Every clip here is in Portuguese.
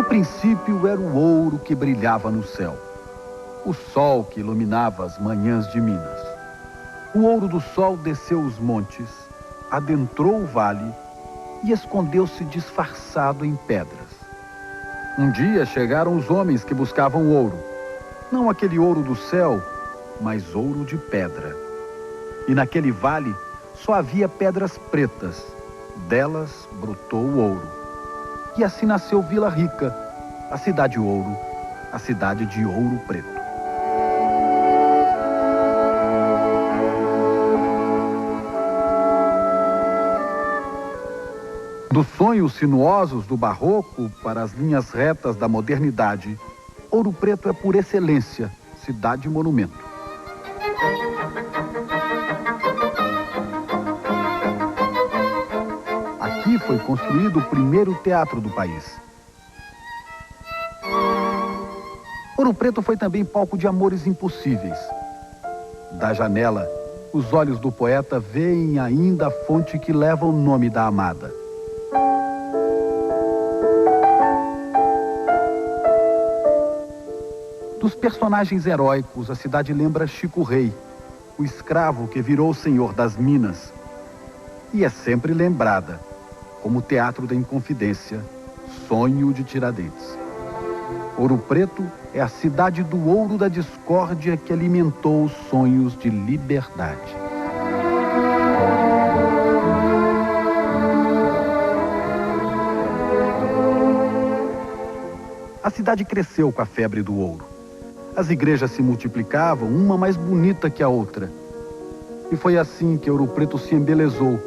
princípio era o ouro que brilhava no céu, o sol que iluminava as manhãs de Minas. O ouro do sol desceu os montes, adentrou o vale e escondeu-se disfarçado em pedras. Um dia chegaram os homens que buscavam ouro, não aquele ouro do céu, mas ouro de pedra. E naquele vale só havia pedras pretas, delas brotou o ouro. E assim nasceu Vila Rica, a cidade ouro, a cidade de Ouro Preto. Dos sonhos sinuosos do barroco para as linhas retas da modernidade, Ouro Preto é por excelência cidade-monumento. Aqui foi construído o primeiro teatro do país. Ouro Preto foi também palco de amores impossíveis. Da janela, os olhos do poeta veem ainda a fonte que leva o nome da amada. Dos personagens heróicos, a cidade lembra Chico Rei, o escravo que virou o senhor das Minas. E é sempre lembrada como Teatro da Inconfidência, sonho de Tiradentes. Ouro Preto é a cidade do ouro da discórdia que alimentou os sonhos de liberdade. A cidade cresceu com a febre do ouro. As igrejas se multiplicavam, uma mais bonita que a outra. E foi assim que Ouro Preto se embelezou,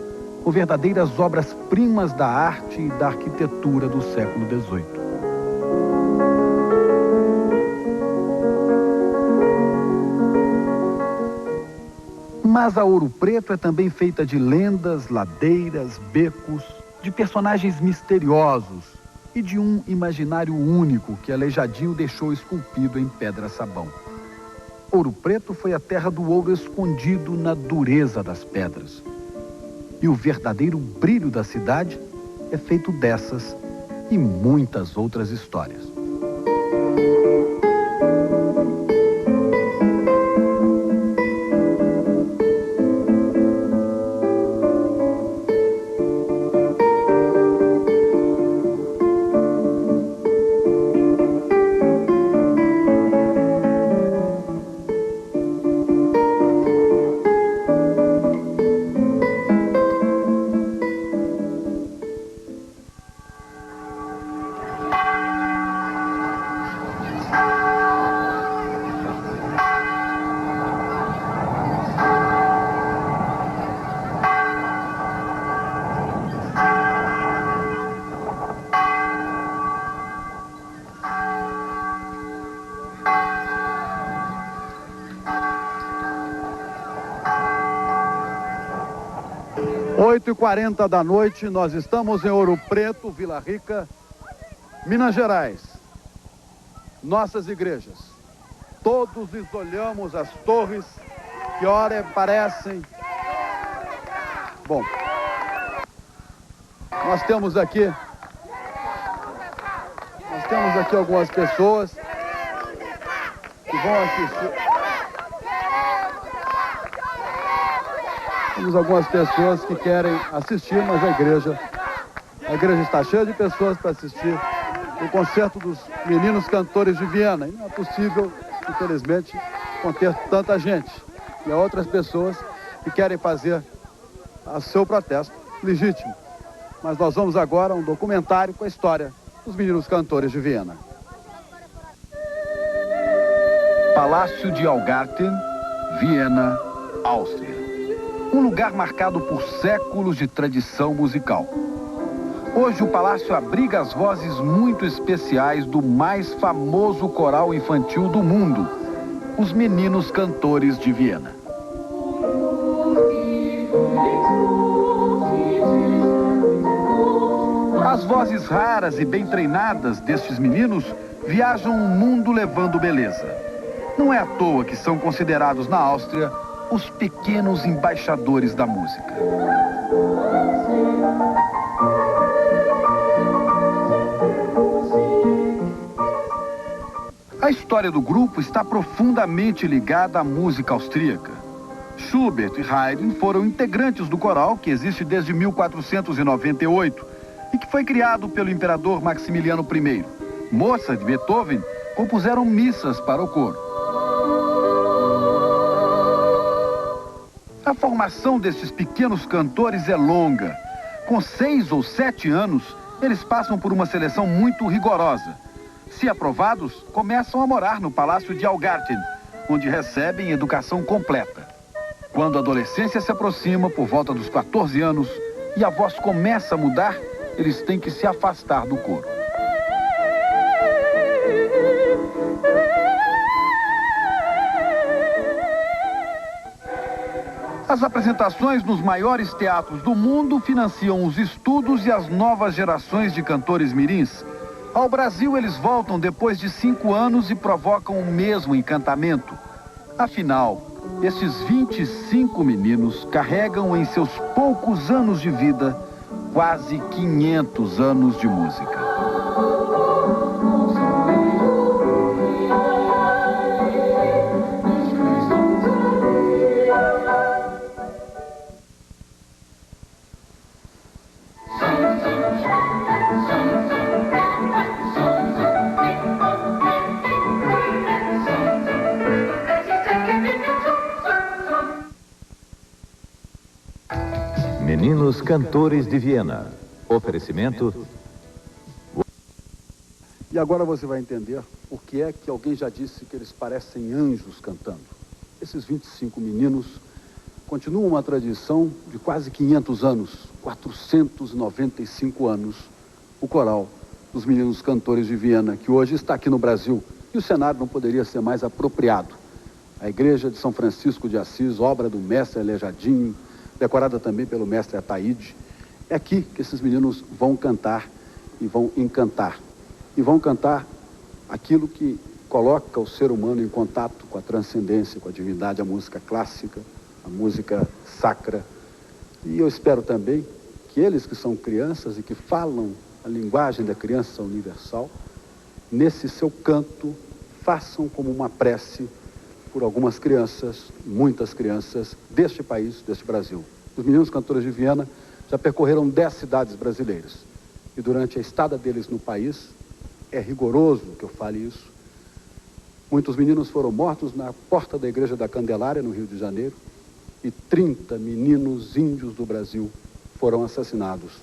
com verdadeiras obras-primas da arte e da arquitetura do século XVIII. Mas a Ouro Preto é também feita de lendas, ladeiras, becos, de personagens misteriosos e de um imaginário único que Aleijadinho deixou esculpido em pedra-sabão. Ouro Preto foi a terra do ouro escondido na dureza das pedras. E o verdadeiro brilho da cidade é feito dessas e muitas outras histórias. Oito e 40 da noite, nós estamos em Ouro Preto, Vila Rica, Minas Gerais. Nossas igrejas. Todos olhamos as torres que ora parecem... Bom, nós temos aqui algumas pessoas que vão assistir. Temos algumas pessoas que querem assistir, mas a igreja está cheia de pessoas para assistir o concerto dos Meninos Cantores de Viena. E não é possível, infelizmente, conter tanta gente. E há outras pessoas que querem fazer o seu protesto legítimo. Mas nós vamos agora a um documentário com a história dos Meninos Cantores de Viena. Palácio de Augarten, Viena, Áustria. Um lugar marcado por séculos de tradição musical. Hoje o palácio abriga as vozes muito especiais do mais famoso coral infantil do mundo, os Meninos Cantores de Viena. As vozes raras e bem treinadas destes meninos viajam o mundo levando beleza. Não é à toa que são considerados na Áustria os pequenos embaixadores da música. A história do grupo está profundamente ligada à música austríaca. Schubert e Haydn foram integrantes do coral, que existe desde 1498 e que foi criado pelo imperador Maximiliano I. Mozart e Beethoven compuseram missas para o coro. A formação destes pequenos cantores é longa. Com 6 ou 7 anos, eles passam por uma seleção muito rigorosa. Se aprovados, começam a morar no Palácio de Augarten, onde recebem educação completa. Quando a adolescência se aproxima, por volta dos 14 anos, e a voz começa a mudar, eles têm que se afastar do coro. As apresentações nos maiores teatros do mundo financiam os estudos e as novas gerações de cantores mirins. Ao Brasil, eles voltam depois de 5 anos e provocam o mesmo encantamento. Afinal, esses 25 meninos carregam em seus poucos anos de vida quase 500 anos de música. Meninos Cantores de Viena. Oferecimento. E agora você vai entender por que é que alguém já disse que eles parecem anjos cantando. Esses 25 meninos continuam uma tradição de quase 500 anos, 495 anos, o coral dos Meninos Cantores de Viena, que hoje está aqui no Brasil. E o cenário não poderia ser mais apropriado. A Igreja de São Francisco de Assis, obra do mestre Aleijadinho, decorada também pelo mestre Ataíde. É aqui que esses meninos vão cantar e vão encantar. E vão cantar aquilo que coloca o ser humano em contato com a transcendência, com a divindade, a música clássica, a música sacra. E eu espero também que eles que são crianças e que falam a linguagem da criança universal, nesse seu canto, façam como uma prece por algumas crianças, muitas crianças deste país, deste Brasil. Os Meninos Cantores de Viena já percorreram 10 cidades brasileiras. E durante a estada deles no país, é rigoroso que eu fale isso, muitos meninos foram mortos na porta da Igreja da Candelária, no Rio de Janeiro, e 30 meninos índios do Brasil foram assassinados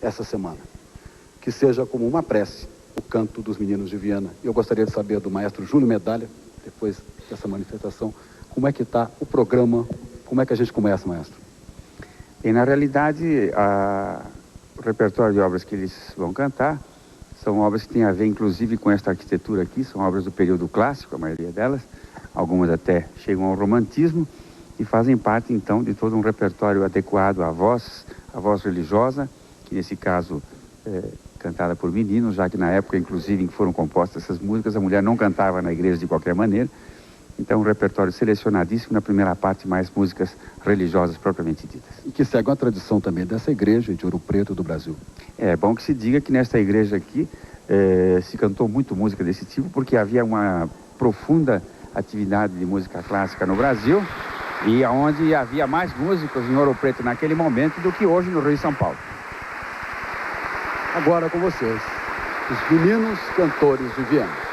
essa semana. Que seja como uma prece o canto dos Meninos de Viena. Eu gostaria de saber do maestro Júlio Medalha, depois dessa manifestação, como é que está o programa, como é que a gente começa, maestro? E na realidade, o repertório de obras que eles vão cantar são obras que têm a ver, inclusive, com esta arquitetura aqui, são obras do período clássico, a maioria delas, algumas até chegam ao romantismo, e fazem parte, então, de todo um repertório adequado à voz religiosa, que nesse caso cantada por meninos, já que na época, inclusive, em que foram compostas essas músicas, a mulher não cantava na igreja de qualquer maneira. Então, um repertório selecionadíssimo, na primeira parte, mais músicas religiosas propriamente ditas. E que segue uma tradição também dessa igreja de Ouro Preto do Brasil. É bom que se diga que nesta igreja aqui se cantou muito música desse tipo, porque havia uma profunda atividade de música clássica no Brasil, e onde havia mais músicos em Ouro Preto naquele momento do que hoje no Rio e São Paulo. Agora com vocês, os Meninos Cantores de Viena.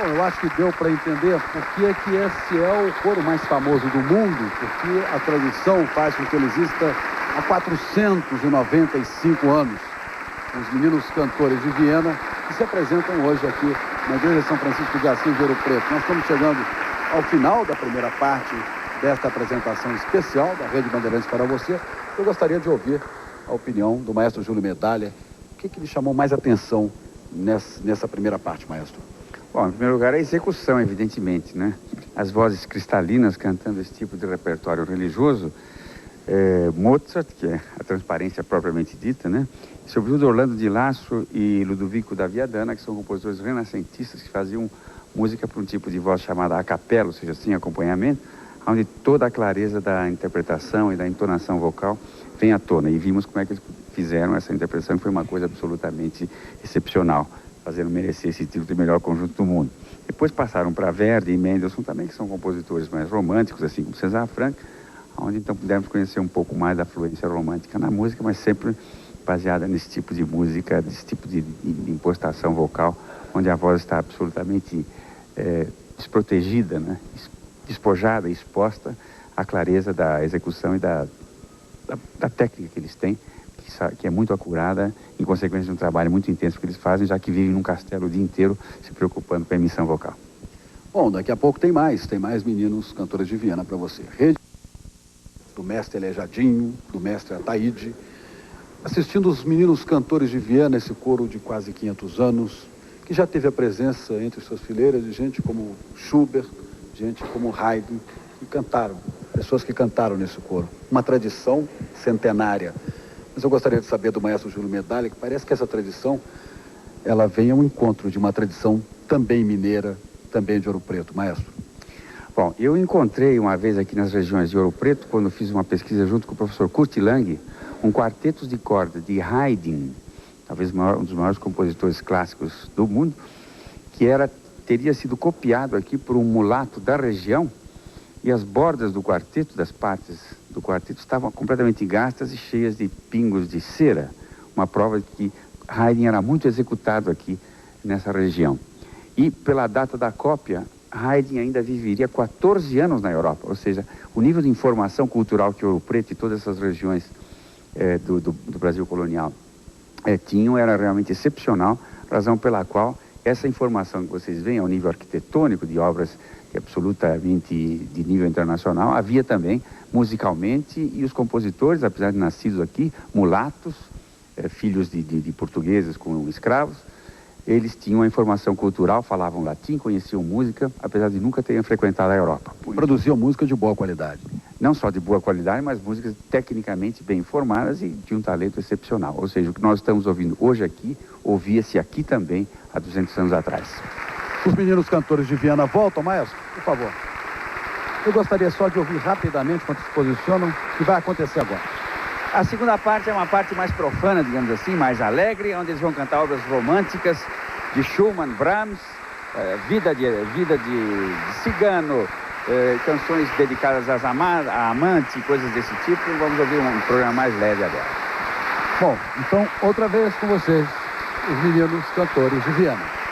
Bom, eu acho que deu para entender por que é que esse é o coro mais famoso do mundo, porque a tradição faz com que ele exista há 495 anos. Os meninos cantores de Viena que se apresentam hoje aqui na Igreja São Francisco de Assis de Ouro Preto. Nós estamos chegando ao final da primeira parte desta apresentação especial da Rede Bandeirantes para você. Eu gostaria de ouvir a opinião do maestro Júlio Medalha. O que lhe chamou mais atenção nessa primeira parte, maestro? Bom, em primeiro lugar, a execução, evidentemente, né? As vozes cristalinas cantando esse tipo de repertório religioso. Mozart, que é a transparência propriamente dita, né? E, sobretudo Orlando di Lasso e Ludovico da Viadana, que são compositores renascentistas que faziam música para um tipo de voz chamada a capella, ou seja, sem acompanhamento, onde toda a clareza da interpretação e da entonação vocal vem à tona. E vimos como é que eles fizeram essa interpretação, que foi uma coisa absolutamente excepcional, fazendo merecer esse título de melhor conjunto do mundo. Depois passaram para Verdi e Mendelssohn também, que são compositores mais românticos, assim como César Franck, onde então pudemos conhecer um pouco mais da fluência romântica na música, mas sempre baseada nesse tipo de música, desse tipo de impostação vocal, onde a voz está absolutamente desprotegida, né? Despojada, exposta à clareza da execução e da técnica que eles têm, que é muito acurada, em consequência de um trabalho muito intenso que eles fazem, já que vivem num castelo o dia inteiro se preocupando com a emissão vocal. Bom, daqui a pouco tem mais meninos cantores de Viena para você. Rede do mestre Elejadinho, do mestre Ataíde, assistindo os meninos cantores de Viena, esse coro de quase 500 anos, que já teve a presença entre suas fileiras de gente como Schubert, gente como Haydn, que cantaram, pessoas que cantaram nesse coro. Uma tradição centenária. Mas eu gostaria de saber do maestro Júlio Medalha, que parece que essa tradição, ela vem ao encontro de uma tradição também mineira, também de Ouro Preto. Maestro. Bom, eu encontrei uma vez aqui nas regiões de Ouro Preto, quando fiz uma pesquisa junto com o professor Kurt Lang, um quarteto de corda de Haydn, talvez um dos maiores compositores clássicos do mundo, que teria sido copiado aqui por um mulato da região, e as bordas do quarteto, das partes do quarteto, estavam completamente gastas e cheias de pingos de cera, uma prova de que Haydn era muito executado aqui nessa região. E pela data da cópia, Haydn ainda viveria 14 anos na Europa, ou seja, o nível de informação cultural que Ouro Preto e todas essas regiões do Brasil colonial tinham era realmente excepcional, razão pela qual essa informação que vocês veem ao nível arquitetônico de obras absolutamente de nível internacional, havia também musicalmente, e os compositores, apesar de nascidos aqui, mulatos, filhos de portugueses com escravos, eles tinham a informação cultural, falavam latim, conheciam música, apesar de nunca terem frequentado a Europa. Produziam música de boa qualidade. Não só de boa qualidade, mas músicas tecnicamente bem formadas e de um talento excepcional. Ou seja, o que nós estamos ouvindo hoje aqui, ouvia-se aqui também há 200 anos atrás. Os meninos cantores de Viena voltam, maestro, por favor. Eu gostaria só de ouvir rapidamente, quando se posicionam, o que vai acontecer agora. A segunda parte é uma parte mais profana, digamos assim, mais alegre, onde eles vão cantar obras românticas de Schumann, Brahms, vida de cigano, canções dedicadas a amante, coisas desse tipo. Vamos ouvir um programa mais leve agora. Bom, então, outra vez com vocês, os meninos cantores de Viena.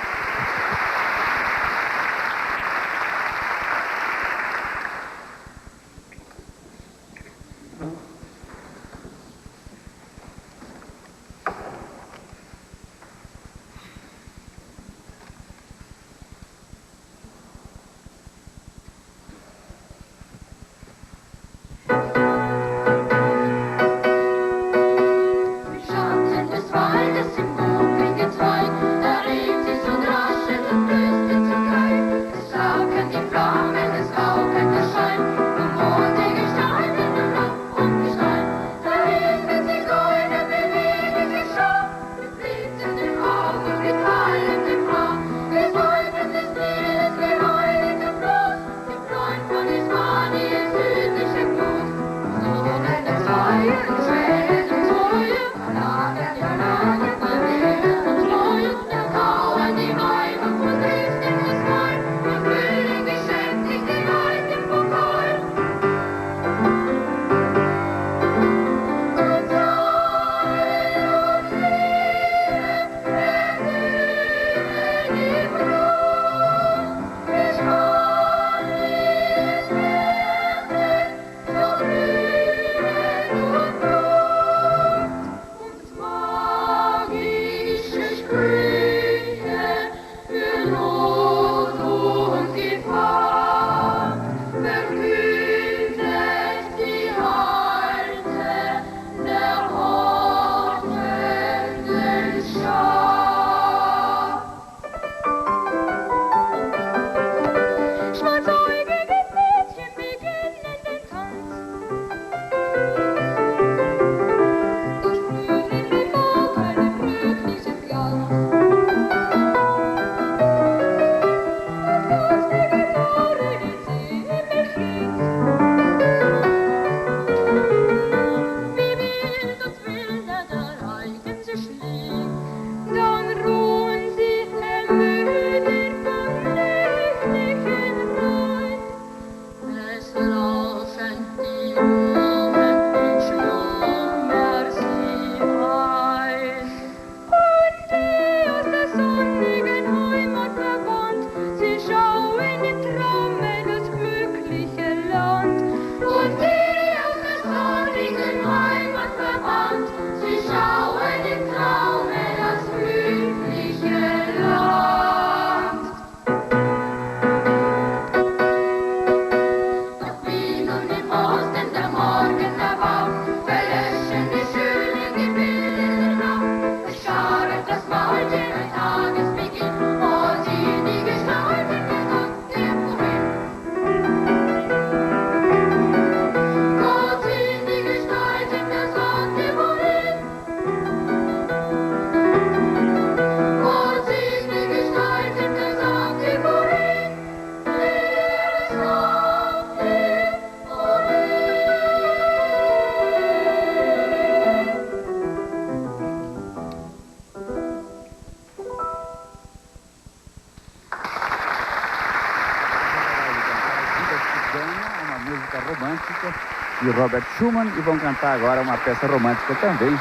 romântica de Robert Schumann, e vão cantar agora uma peça romântica também,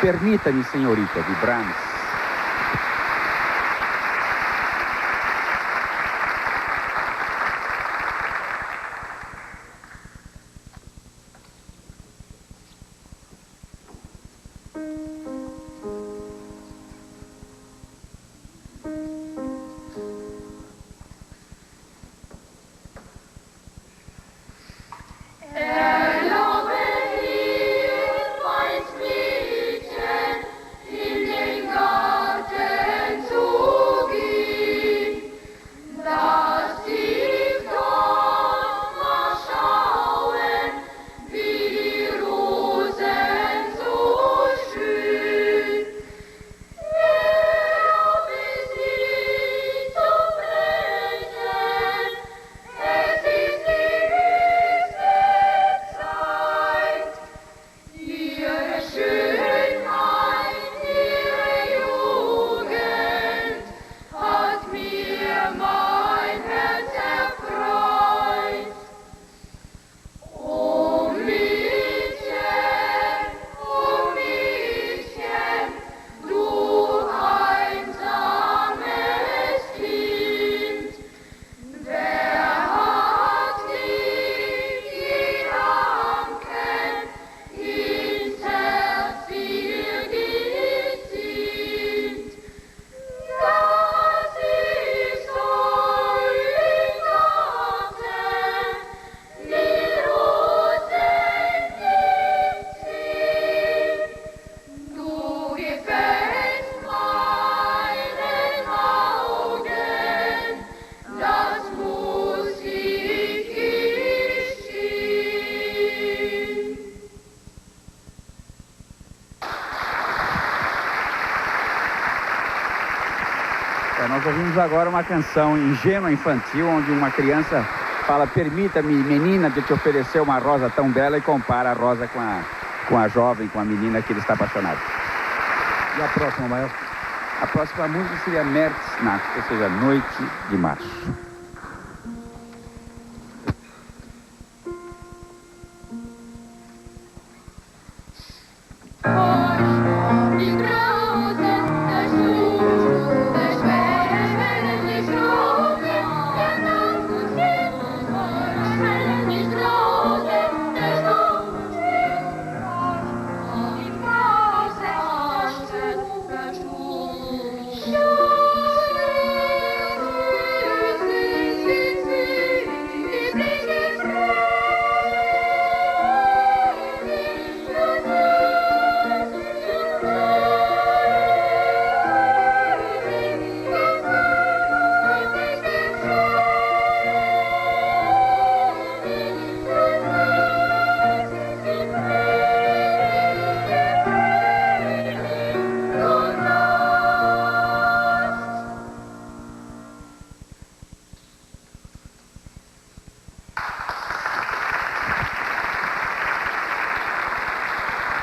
Permita-me, Senhorita, de Brahms. Nós ouvimos agora uma canção ingênua, infantil, onde uma criança fala: permita-me, menina, de te oferecer uma rosa tão bela, e compara a rosa com a jovem, com a menina que ele está apaixonado. E a próxima, maestro? A próxima música seria Märznacht, ou seja, Noite de Março.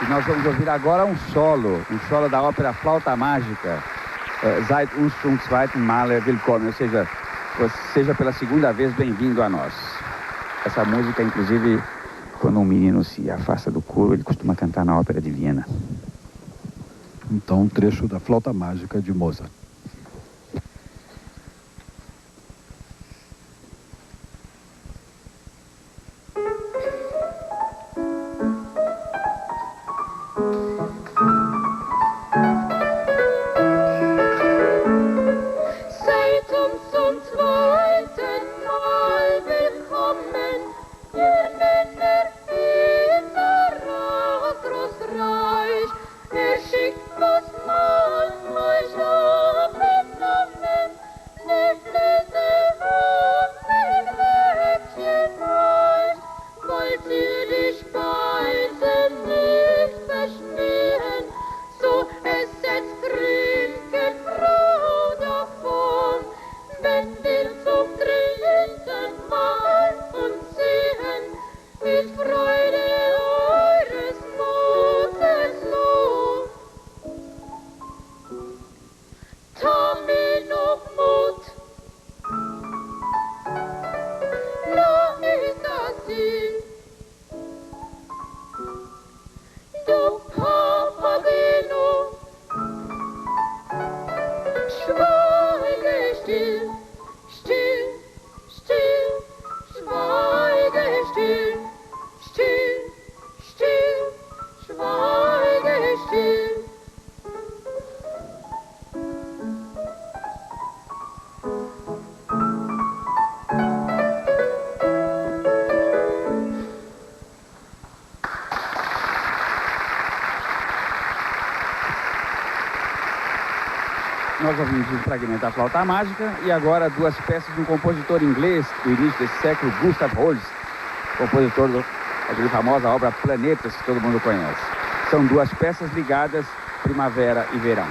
Nós vamos ouvir agora um solo da ópera Flauta Mágica, Seit uns zum zweiten Male willkommen, ou seja, seja pela segunda vez bem-vindo a nós. Essa música, inclusive, quando um menino se afasta do coro, ele costuma cantar na Ópera de Viena. Então, um trecho da Flauta Mágica de Mozart. Reich, schickt was manchmal schon. Nós ouvimos um fragmento da Flauta Mágica e agora duas peças de um compositor inglês do início desse século, Gustav Holst, compositor daquela famosa obra Planetas, que todo mundo conhece. São duas peças ligadas, primavera e verão.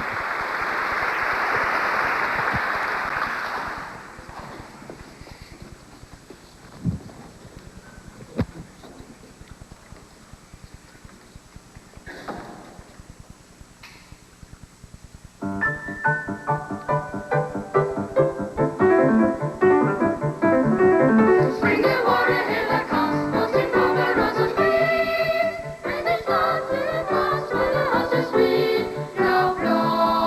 Sweet, no floor.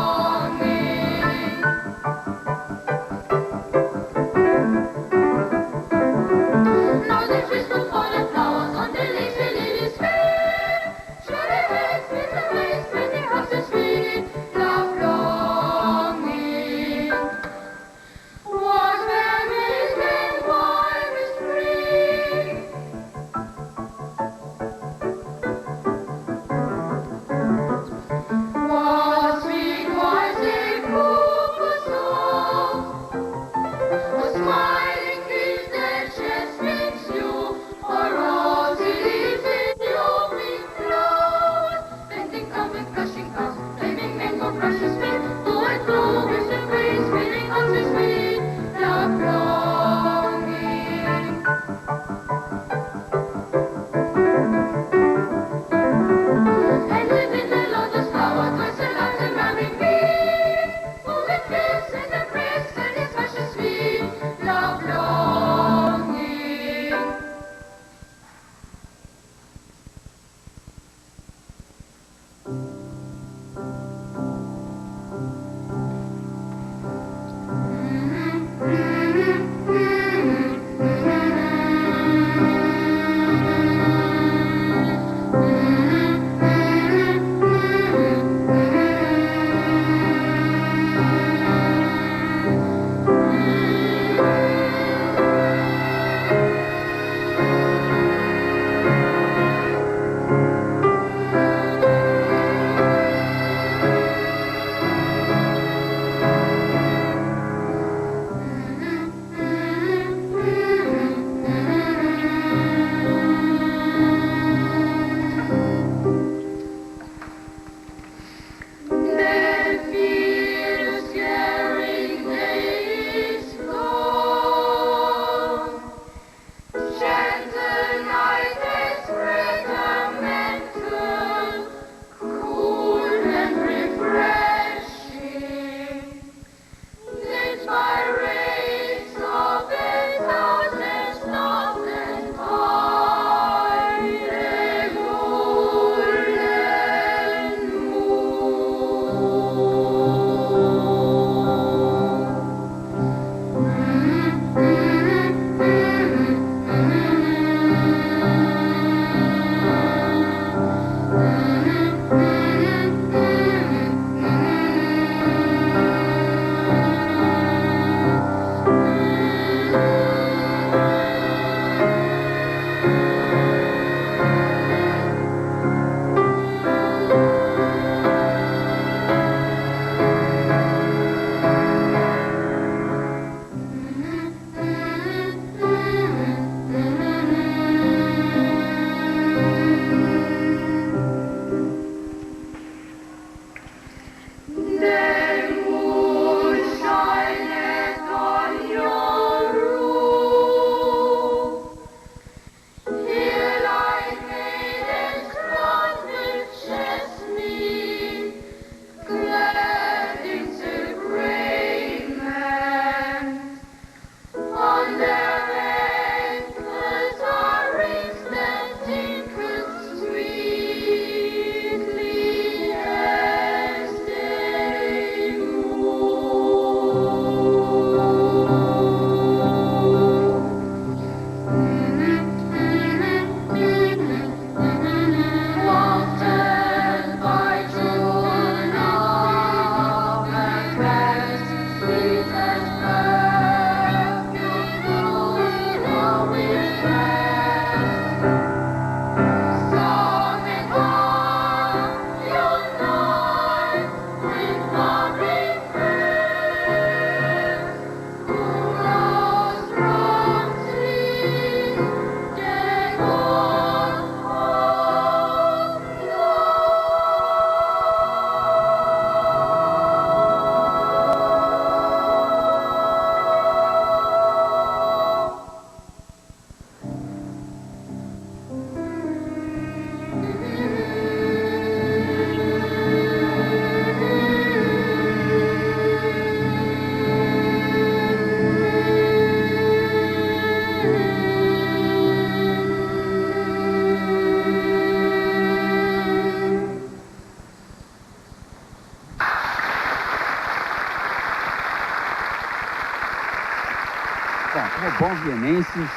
aos vienenses,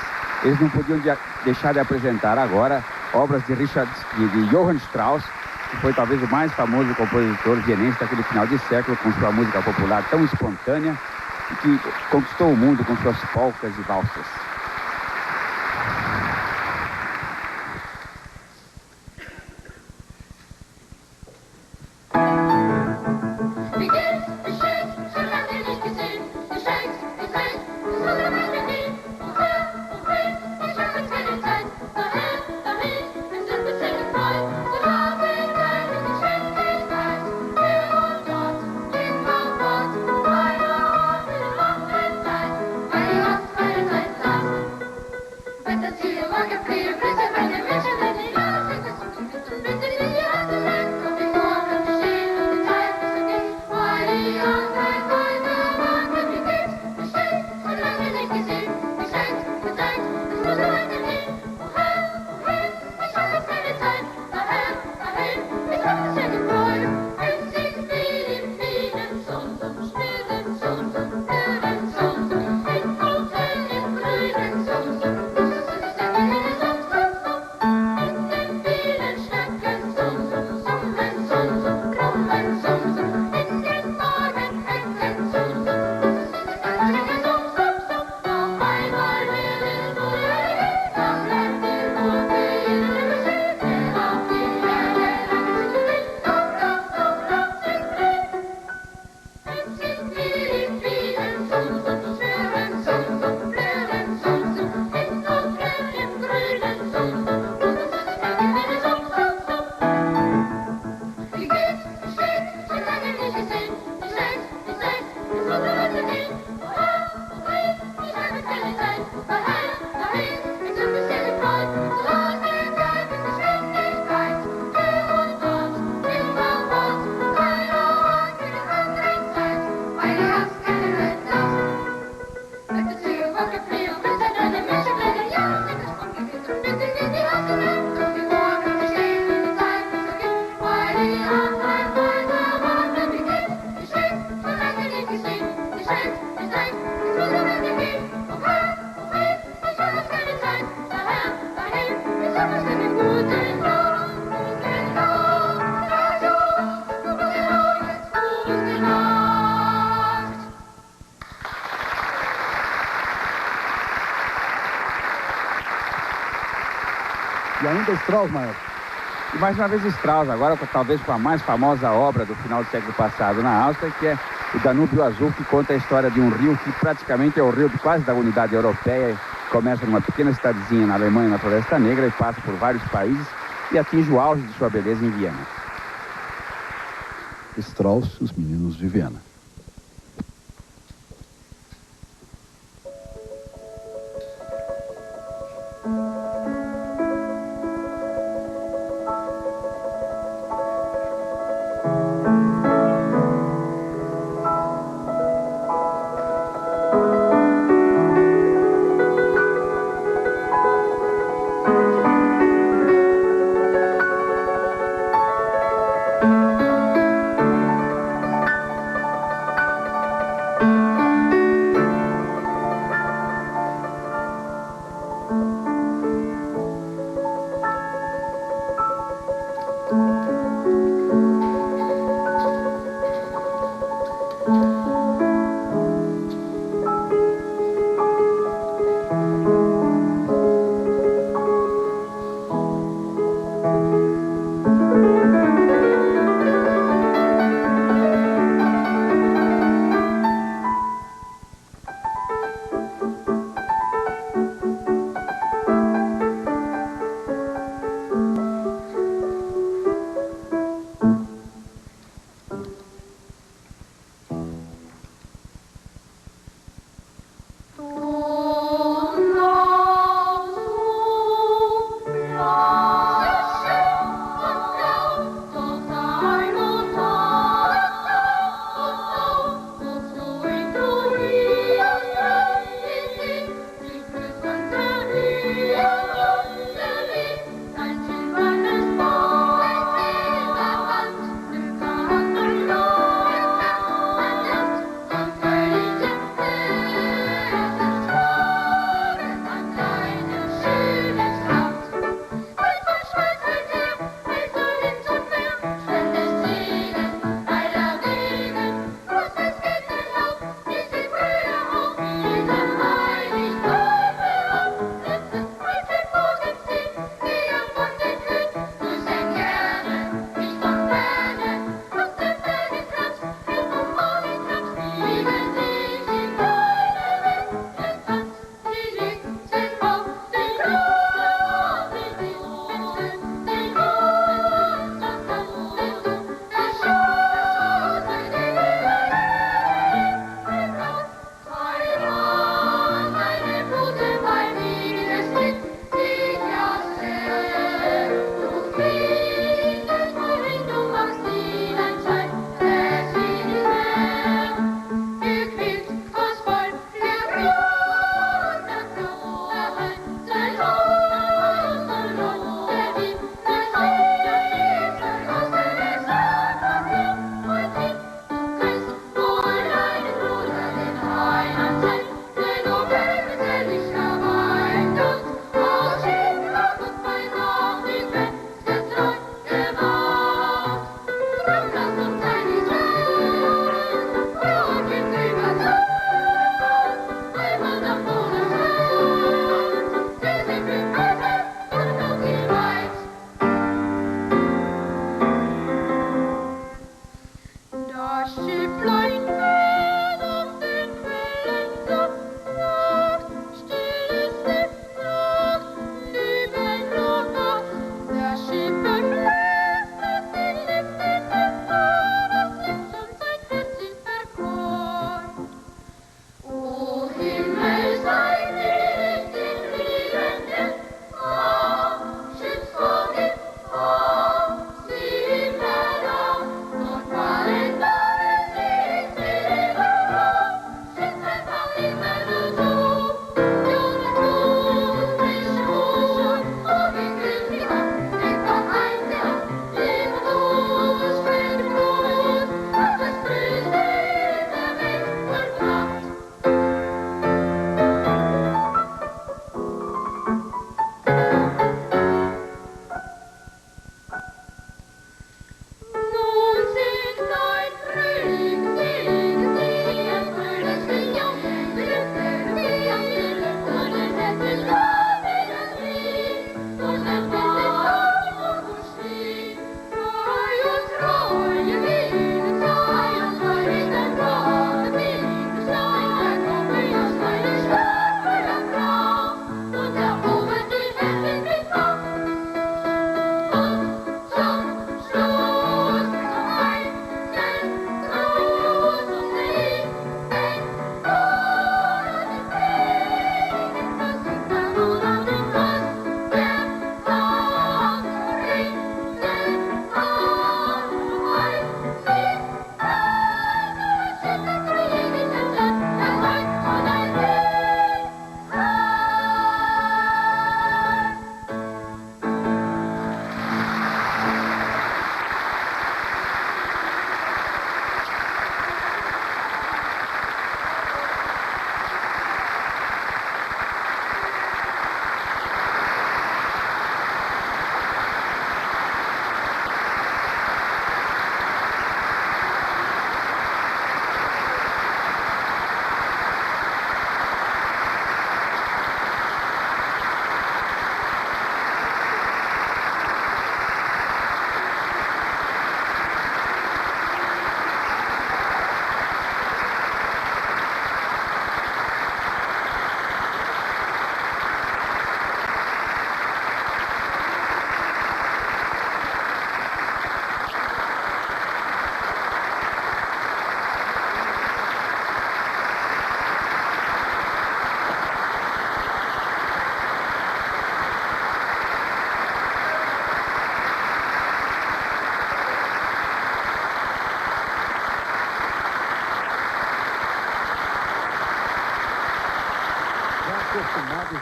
eles não podiam deixar de apresentar agora obras de Johann Strauss, que foi talvez o mais famoso compositor vienense daquele final de século, com sua música popular tão espontânea e que conquistou o mundo com suas polcas e valsas. E ainda Strauss, maestro. E mais uma vez Strauss, agora talvez com a mais famosa obra do final do século passado na Áustria, que é o Danúbio Azul, que conta a história de um rio que praticamente é o rio de quase da unidade europeia, começa numa pequena cidadezinha na Alemanha, na Floresta Negra, e passa por vários países e atinge o auge de sua beleza em Viena. Strauss, Os Meninos de Viena.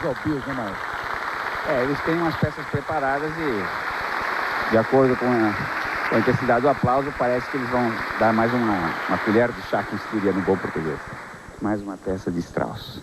ao bis, né, Maestro? Eles têm umas peças preparadas e, de acordo com a intensidade do aplauso, parece que eles vão dar mais uma colher de chá, que se diria no bom português. Mais uma peça de Strauss.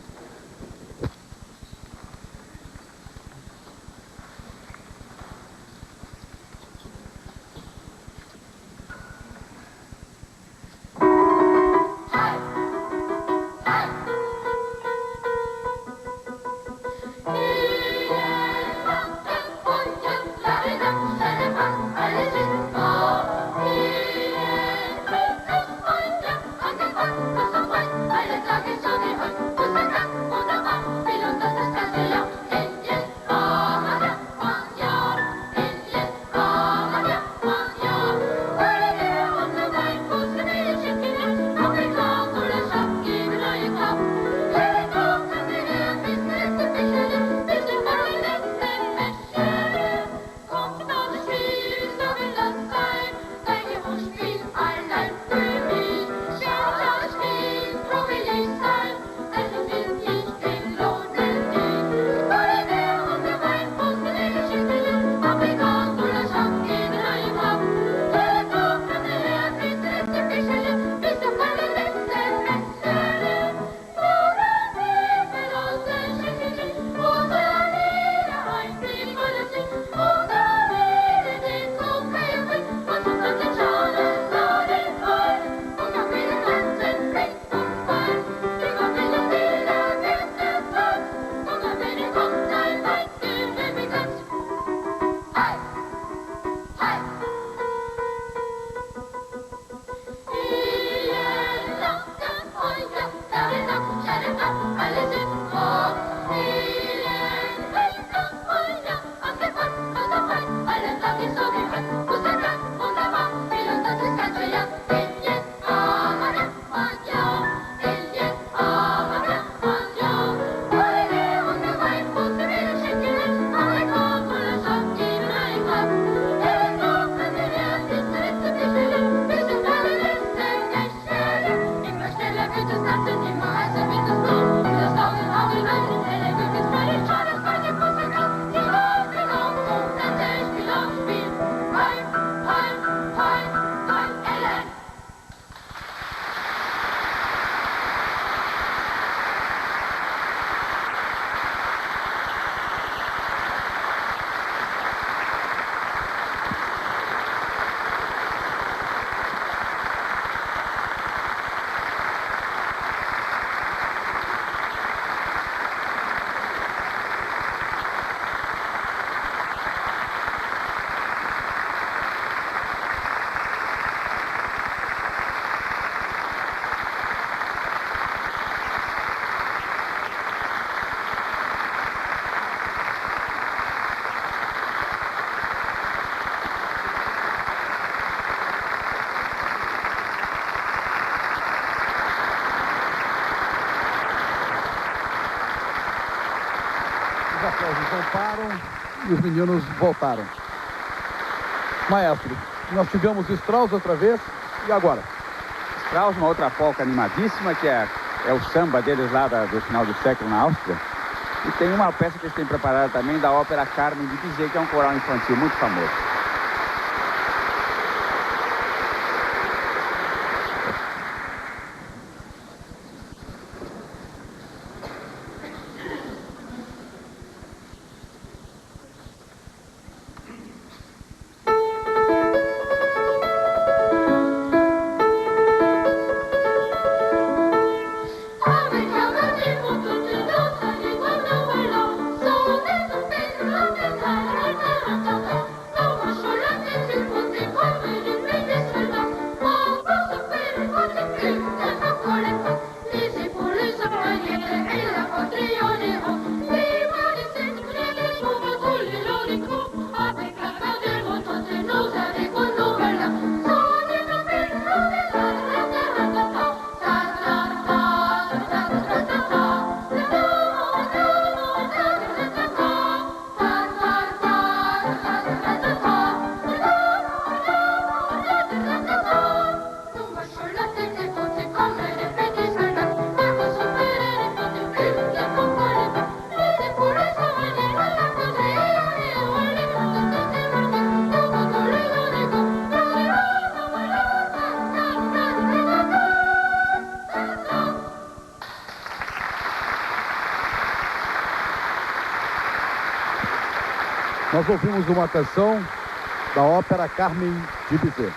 Os aplausos não param e os meninos voltaram. Maestro, nós tivemos Strauss outra vez, e agora? Strauss, uma outra polca animadíssima, que é o samba deles lá do final do século na Áustria. E tem uma peça que eles têm preparada também da ópera Carmen de Bizet, que é um coral infantil muito famoso. Thank you. ouvimos uma canção da ópera Carmen de Bizet.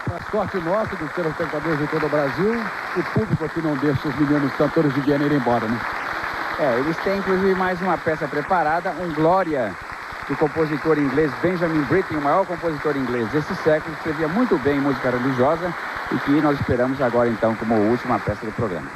Para sorte nossa, dos telespectadores de todo o Brasil, o público aqui não deixa os meninos cantores de Viena irem embora, né? Eles têm inclusive mais uma peça preparada, um Glória, do compositor inglês Benjamin Britten, o maior compositor inglês desse século, que escrevia muito bem música religiosa e que nós esperamos agora então como última peça do programa.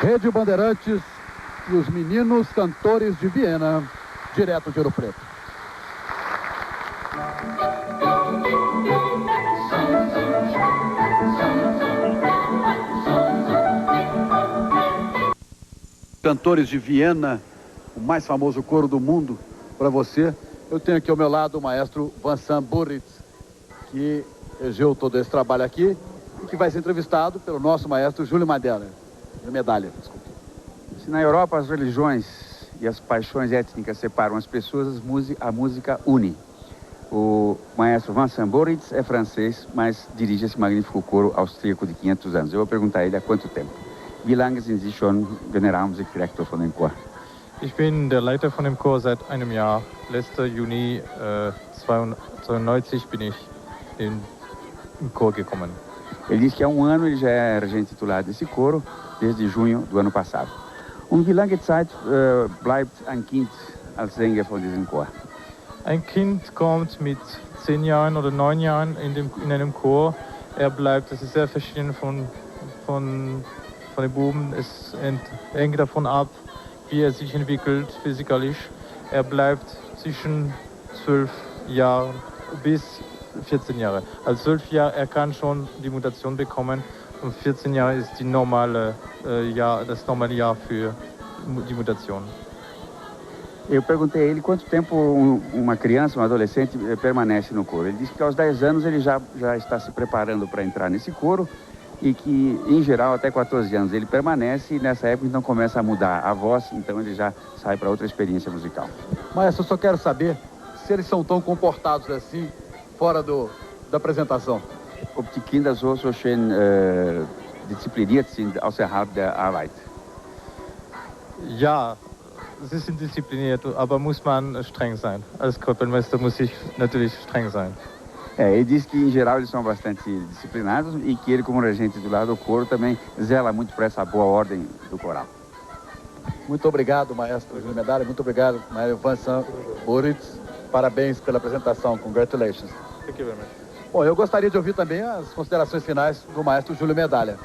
Rede Bandeirantes e os meninos cantores de Viena, direto de Ouro Preto. Cantores de Viena, o mais famoso coro do mundo, para você. Eu tenho aqui ao meu lado o maestro Vincent Burritz, que regeu todo esse trabalho aqui e que vai ser entrevistado pelo nosso maestro Júlio Medalha. Desculpa. Se na Europa as religiões e as paixões étnicas separam as pessoas, a música une. O maestro Vincent Burritz é francês, mas dirige esse magnífico coro austríaco de 500 anos. Eu vou perguntar a ele há quanto tempo. Wie lange sind Sie schon Generalmusikdirektor von dem Chor? Ich bin der Leiter von dem Chor seit einem Jahr. Letzter Juni 1992 bin ich im Chor gekommen. Ele diz que há um ano ele já é regente titular desse coro, desde junho do ano passado. Wie lange Zeit bleibt ein Kind als Sänger von diesem Chor? Ein Kind kommt mit 10 Jahren oder 9 Jahren in einem Chor. Er bleibt, das ist sehr verschieden von den Buben. Es hängt davon ab, wie er sich entwickelt physikalisch. Er bleibt zwischen 12 Jahren bis 14 Jahre. Also 12 Jahre, er kann schon die Mutation bekommen und 14 Jahre ist das normale Jahr für die Mutation. Eu perguntei a ele quanto tempo uma criança, um adolescente permanece no coro. Ele disse que aos 10 anos ele já está se preparando para entrar nesse coro e que, em geral, até 14 anos ele permanece e nessa época então começa a mudar a voz, então ele já sai para outra experiência musical. Maestro, eu só quero saber se eles são tão comportados assim, fora da apresentação. Ob die Kinder so schön diszipliniert sind außerhalb der Arbeit. Ja, sie sind diszipliniert, aber muss man streng sein. Als Kapellmeister muss ich natürlich streng sein. Ele diz que, em geral, eles são bastante disciplinados e que ele, como regente titular do coro, também zela muito por essa boa ordem do coral. Muito obrigado, maestro Júlio Medalha. Muito obrigado, maestro Vincent Boritz. Parabéns pela apresentação. Congratulations. Thank you very much. Bom, eu gostaria de ouvir também as considerações finais do maestro Júlio Medalha.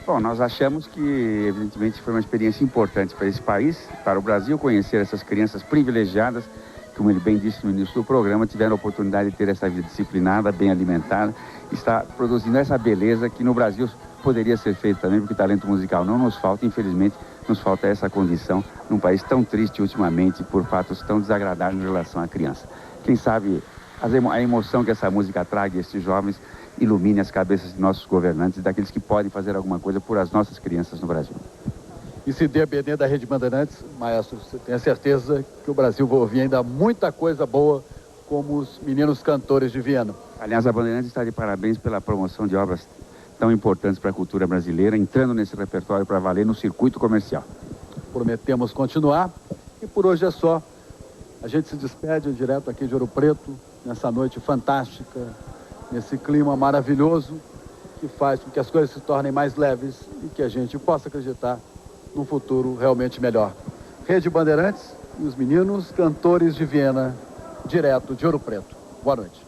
Bom, nós achamos que, evidentemente, foi uma experiência importante para esse país, para o Brasil, conhecer essas crianças privilegiadas, como ele bem disse no início do programa, tiveram a oportunidade de ter essa vida disciplinada, bem alimentada, está produzindo essa beleza que no Brasil poderia ser feita também, porque talento musical não nos falta, infelizmente, nos falta essa condição num país tão triste ultimamente por fatos tão desagradáveis em relação à criança. Quem sabe a emoção que essa música traga a esses jovens ilumine as cabeças de nossos governantes e daqueles que podem fazer alguma coisa por as nossas crianças no Brasil. E se depender da Rede Bandeirantes, maestro, você tem a certeza que o Brasil vai ouvir ainda muita coisa boa, como os meninos cantores de Viena. Aliás, a Bandeirantes está de parabéns pela promoção de obras tão importantes para a cultura brasileira, entrando nesse repertório para valer no circuito comercial. Prometemos continuar e por hoje é só. A gente se despede direto aqui de Ouro Preto, nessa noite fantástica, nesse clima maravilhoso que faz com que as coisas se tornem mais leves e que a gente possa acreditar num futuro realmente melhor. Rede Bandeirantes e os meninos cantores de Viena, direto de Ouro Preto. Boa noite.